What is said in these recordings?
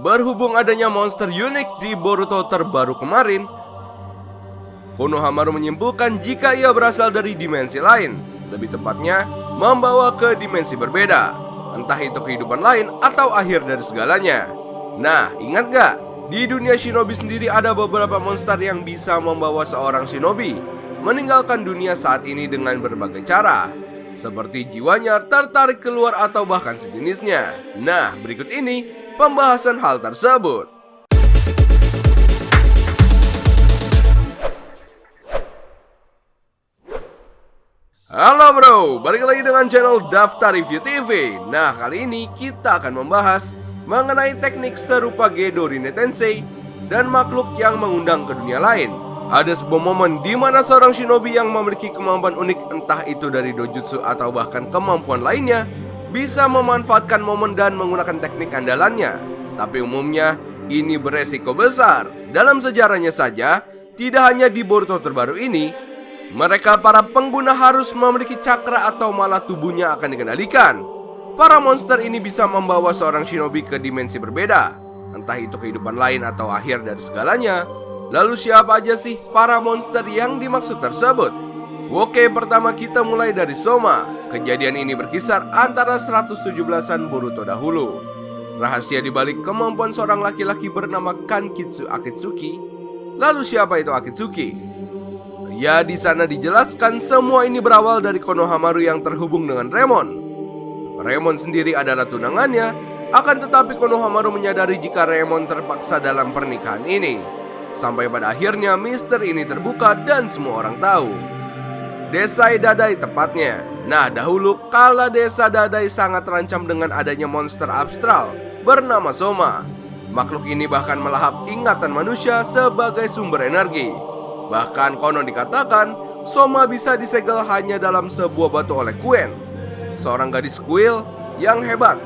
Berhubung adanya monster unik di Boruto terbaru kemarin, Konohamaru menyimpulkan jika ia berasal dari dimensi lain, lebih tepatnya membawa ke dimensi berbeda, entah itu kehidupan lain atau akhir dari segalanya. Nah, ingat gak? Di dunia shinobi sendiri ada beberapa monster yang bisa membawa seorang shinobi meninggalkan dunia saat ini dengan berbagai cara, seperti jiwanya tertarik keluar atau bahkan sejenisnya. Nah, berikut ini pembahasan hal tersebut. Halo bro, balik lagi dengan channel Daftar Review TV. Nah, kali ini kita akan membahas mengenai teknik serupa Gedo Rine Tensei dan makhluk yang mengundang ke dunia lain. Ada sebuah momen di mana seorang shinobi yang memiliki kemampuan unik, entah itu dari dojutsu atau bahkan kemampuan lainnya, bisa memanfaatkan momen dan menggunakan teknik andalannya. Tapi umumnya ini beresiko besar. Dalam sejarahnya saja, tidak hanya di Boruto terbaru ini, mereka para pengguna harus memiliki cakra atau malah tubuhnya akan dikendalikan. Para monster ini bisa membawa seorang shinobi ke dimensi berbeda, entah itu kehidupan lain atau akhir dari segalanya. Lalu siapa aja sih para monster yang dimaksud tersebut? Oke, pertama kita mulai dari Soma. Kejadian ini berkisar antara 117-an Boruto dahulu. Rahasia dibalik kemampuan seorang laki-laki bernama Kankitsu Akitsuki. Lalu siapa itu Akitsuki? Ya, di sana dijelaskan semua ini berawal dari Konohamaru yang terhubung dengan Remon. Remon sendiri adalah tunangannya, akan tetapi Konohamaru menyadari jika Remon terpaksa dalam pernikahan ini. Sampai pada akhirnya misteri ini terbuka dan semua orang tahu. Desa Dadai tepatnya. Nah, dahulu kala desa Dadai sangat terancam dengan adanya monster abstral bernama Soma. Makhluk ini bahkan melahap ingatan manusia sebagai sumber energi. Bahkan konon dikatakan Soma bisa disegel hanya dalam sebuah batu oleh Quen, seorang gadis kuil yang hebat.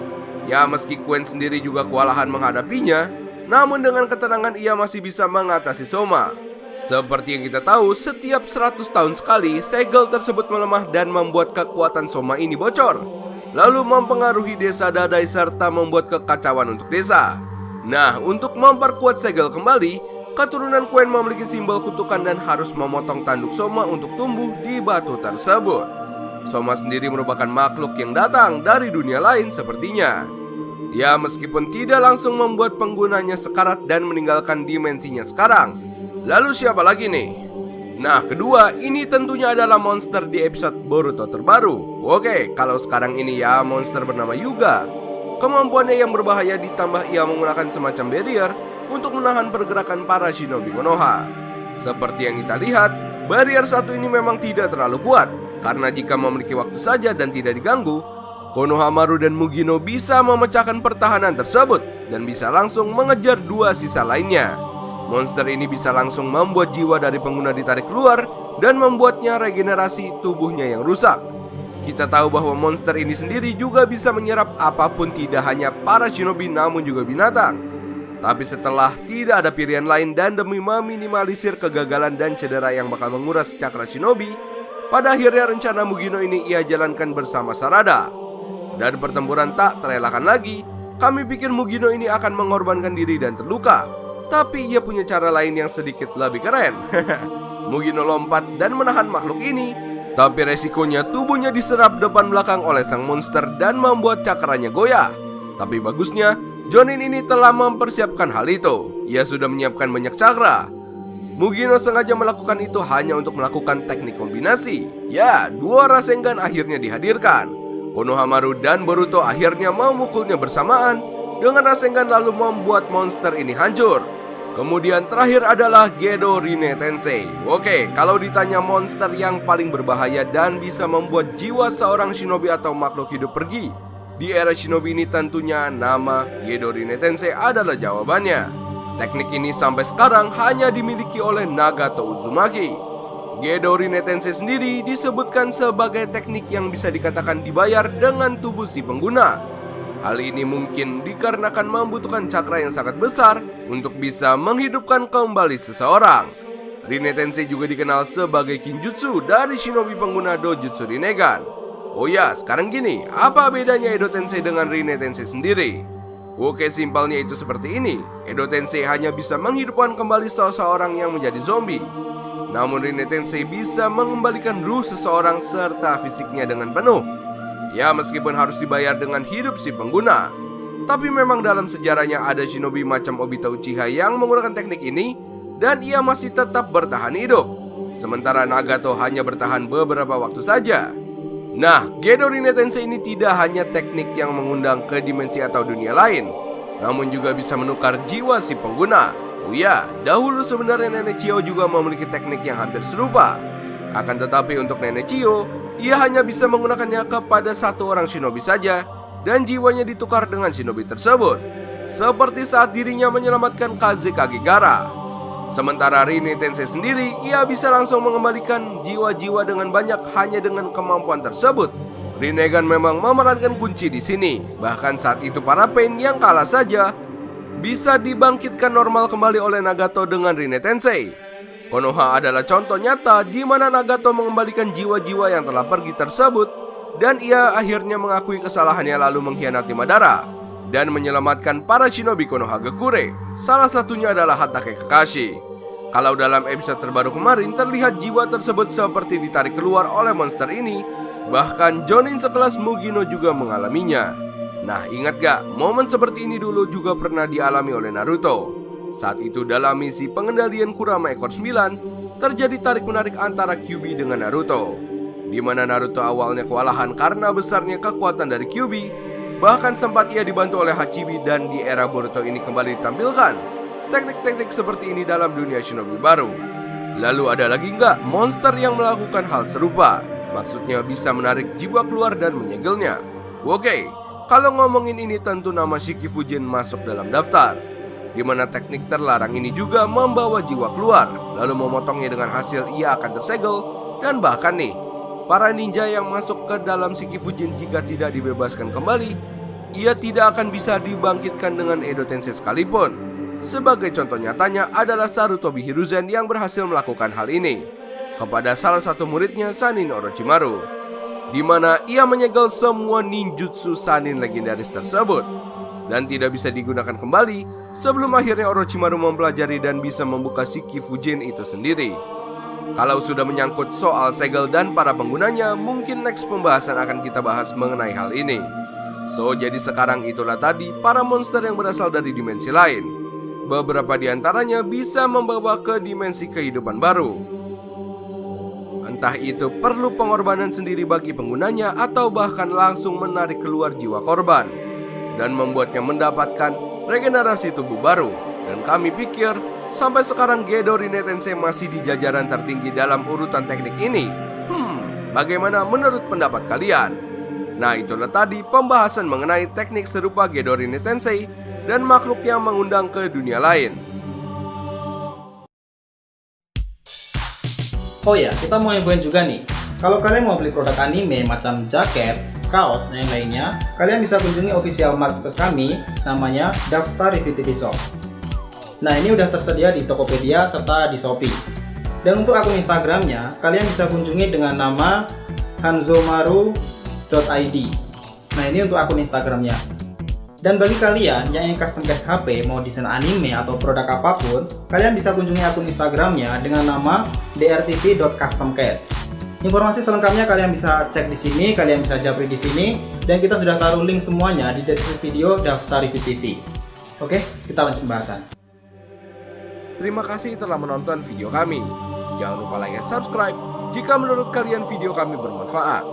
Ya, meski Quen sendiri juga kewalahan menghadapinya, namun dengan ketenangan ia masih bisa mengatasi Soma. Seperti yang kita tahu, setiap 100 tahun sekali segel tersebut melemah dan membuat kekuatan Soma ini bocor, lalu mempengaruhi desa Dadai serta membuat kekacauan untuk desa. Nah, untuk memperkuat segel kembali, keturunan Quen memiliki simbol kutukan dan harus memotong tanduk Soma untuk tumbuh di batu tersebut. Soma sendiri merupakan makhluk yang datang dari dunia lain sepertinya. Ya, meskipun tidak langsung membuat penggunanya sekarat dan meninggalkan dimensinya sekarang. Lalu siapa lagi nih? Nah, kedua, ini tentunya adalah monster di episode Boruto terbaru. Oke, kalau sekarang ini ya monster bernama Yuga. Kemampuannya yang berbahaya ditambah ia menggunakan semacam barrier untuk menahan pergerakan para shinobi Konoha. Seperti yang kita lihat, barrier satu ini memang tidak terlalu kuat, karena jika memiliki waktu saja dan tidak diganggu, Konohamaru dan Mugino bisa memecahkan pertahanan tersebut dan bisa langsung mengejar dua sisa lainnya. Monster ini bisa langsung membuat jiwa dari pengguna ditarik keluar dan membuatnya regenerasi tubuhnya yang rusak. Kita tahu bahwa monster ini sendiri juga bisa menyerap apapun, tidak hanya para shinobi namun juga binatang. Tapi setelah tidak ada pilihan lain dan demi meminimalisir kegagalan dan cedera yang bakal menguras cakra shinobi, pada akhirnya rencana Mugino ini ia jalankan bersama Sarada. Dan pertempuran tak terelakkan lagi. Kami pikir Mugino ini akan mengorbankan diri dan terluka, tapi ia punya cara lain yang sedikit lebih keren. Mugino lompat dan menahan makhluk ini, tapi resikonya tubuhnya diserap depan belakang oleh sang monster dan membuat cakranya goyah. Tapi bagusnya Jonin ini telah mempersiapkan hal itu. Ia sudah menyiapkan banyak cakra. Mugino sengaja melakukan itu hanya untuk melakukan teknik kombinasi. Ya, dua Rasengan akhirnya dihadirkan. Konohamaru dan Boruto akhirnya memukulnya bersamaan dengan Rasengan lalu membuat monster ini hancur. Kemudian terakhir adalah Gedo Rine Tensei. Oke, kalau ditanya monster yang paling berbahaya dan bisa membuat jiwa seorang shinobi atau makhluk hidup pergi di era shinobi ini, tentunya nama Gedo Rine Tensei adalah jawabannya. Teknik ini sampai sekarang hanya dimiliki oleh Nagato Uzumaki. Gedo Rine Tensei sendiri disebutkan sebagai teknik yang bisa dikatakan dibayar dengan tubuh si pengguna. Hal ini mungkin dikarenakan membutuhkan cakra yang sangat besar untuk bisa menghidupkan kembali seseorang. Rine Tensei juga dikenal sebagai Kinjutsu dari shinobi pengguna Dojutsu Rinnegan. Oh ya, sekarang gini, apa bedanya Edo Tensei dengan Rine Tensei sendiri? Oke, simpelnya itu seperti ini. Edo Tensei hanya bisa menghidupkan kembali seseorang yang menjadi zombie. Namun Rin Tensei bisa mengembalikan ruh seseorang serta fisiknya dengan penuh. Ya, meskipun harus dibayar dengan hidup si pengguna. Tapi memang dalam sejarahnya ada shinobi macam Obito Uchiha yang menggunakan teknik ini dan ia masih tetap bertahan hidup. Sementara Nagato hanya bertahan beberapa waktu saja. Nah, Gedo Rin Tensei ini tidak hanya teknik yang mengundang ke dimensi atau dunia lain, namun juga bisa menukar jiwa si pengguna. Oh ya, dahulu sebenarnya Nenek Chio juga memiliki teknik yang hampir serupa. Akan tetapi untuk Nenek Chio, ia hanya bisa menggunakannya kepada satu orang shinobi saja, dan jiwanya ditukar dengan shinobi tersebut. Seperti saat dirinya menyelamatkan Kaze Kagegara. Sementara Rin Tensei sendiri, ia bisa langsung mengembalikan jiwa-jiwa dengan banyak hanya dengan kemampuan tersebut. Rinnegan memang memerankan kunci di sini. Bahkan saat itu para Pain yang kalah saja bisa dibangkitkan normal kembali oleh Nagato dengan Rin Tensei. Konoha adalah contoh nyata di mana Nagato mengembalikan jiwa-jiwa yang telah pergi tersebut dan ia akhirnya mengakui kesalahannya lalu mengkhianati Madara dan menyelamatkan para shinobi Konohagakure. Salah satunya adalah Hatake Kakashi. Kalau dalam episode terbaru kemarin terlihat jiwa tersebut seperti ditarik keluar oleh monster ini, bahkan Jonin sekelas Mugino juga mengalaminya. Nah, ingat gak, momen seperti ini dulu juga pernah dialami oleh Naruto. Saat itu dalam misi pengendalian Kurama ekor 9, terjadi tarik-menarik antara Kyuubi dengan Naruto, di mana Naruto awalnya kewalahan karena besarnya kekuatan dari Kyuubi. Bahkan sempat ia dibantu oleh Hachibi dan di era Boruto ini kembali ditampilkan teknik-teknik seperti ini dalam dunia shinobi baru. Lalu ada lagi nggak monster yang melakukan hal serupa? Maksudnya bisa menarik jiwa keluar dan menyegelnya. Oke, kalau ngomongin ini tentu nama Shiki Fujin masuk dalam daftar, di mana teknik terlarang ini juga membawa jiwa keluar, lalu memotongnya dengan hasil ia akan tersegel. Dan bahkan nih, para ninja yang masuk ke dalam Shiki Fujin jika tidak dibebaskan kembali, ia tidak akan bisa dibangkitkan dengan Edo Tensei sekalipun. Sebagai contoh nyatanya adalah Sarutobi Hiruzen yang berhasil melakukan hal ini kepada salah satu muridnya Sannin Orochimaru, di mana ia menyegel semua ninjutsu Sannin legendaris tersebut dan tidak bisa digunakan kembali sebelum akhirnya Orochimaru mempelajari dan bisa membuka Shiki Fujin itu sendiri. Kalau sudah menyangkut soal segel dan para penggunanya, mungkin next pembahasan akan kita bahas mengenai hal ini. So, jadi sekarang itulah tadi para monster yang berasal dari dimensi lain. Beberapa di antaranya bisa membawa ke dimensi kehidupan baru. Entah itu perlu pengorbanan sendiri bagi penggunanya atau bahkan langsung menarik keluar jiwa korban dan membuatnya mendapatkan regenerasi tubuh baru. Dan kami pikir sampai sekarang Gedo Rin Tensei masih di jajaran tertinggi dalam urutan teknik ini. Bagaimana menurut pendapat kalian? Nah, itulah tadi pembahasan mengenai teknik serupa Gedo Rin Tensei dan makhluk yang mengundang ke dunia lain. Oh ya, kita mau infoin juga nih, kalau kalian mau beli produk anime macam jaket, kaos, dan yang lainnya, kalian bisa kunjungi official marketplace kami, namanya Daftar Review TV Shop. Nah, ini udah tersedia di Tokopedia serta di Shopee. Dan untuk akun Instagramnya, kalian bisa kunjungi dengan nama hanzomaru.id. Nah, ini untuk akun Instagramnya. Dan bagi kalian yang ingin custom case HP, mau desain anime atau produk apapun, kalian bisa kunjungi akun Instagramnya dengan nama drtv.customcase. Informasi selengkapnya kalian bisa cek di sini, kalian bisa japri di sini, dan kita sudah taruh link semuanya di deskripsi video Daftar Review TV. Oke, kita lanjut pembahasan. Terima kasih telah menonton video kami. Jangan lupa like dan subscribe jika menurut kalian video kami bermanfaat.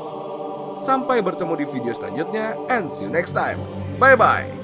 Sampai bertemu di video selanjutnya, and see you next time. Bye-bye.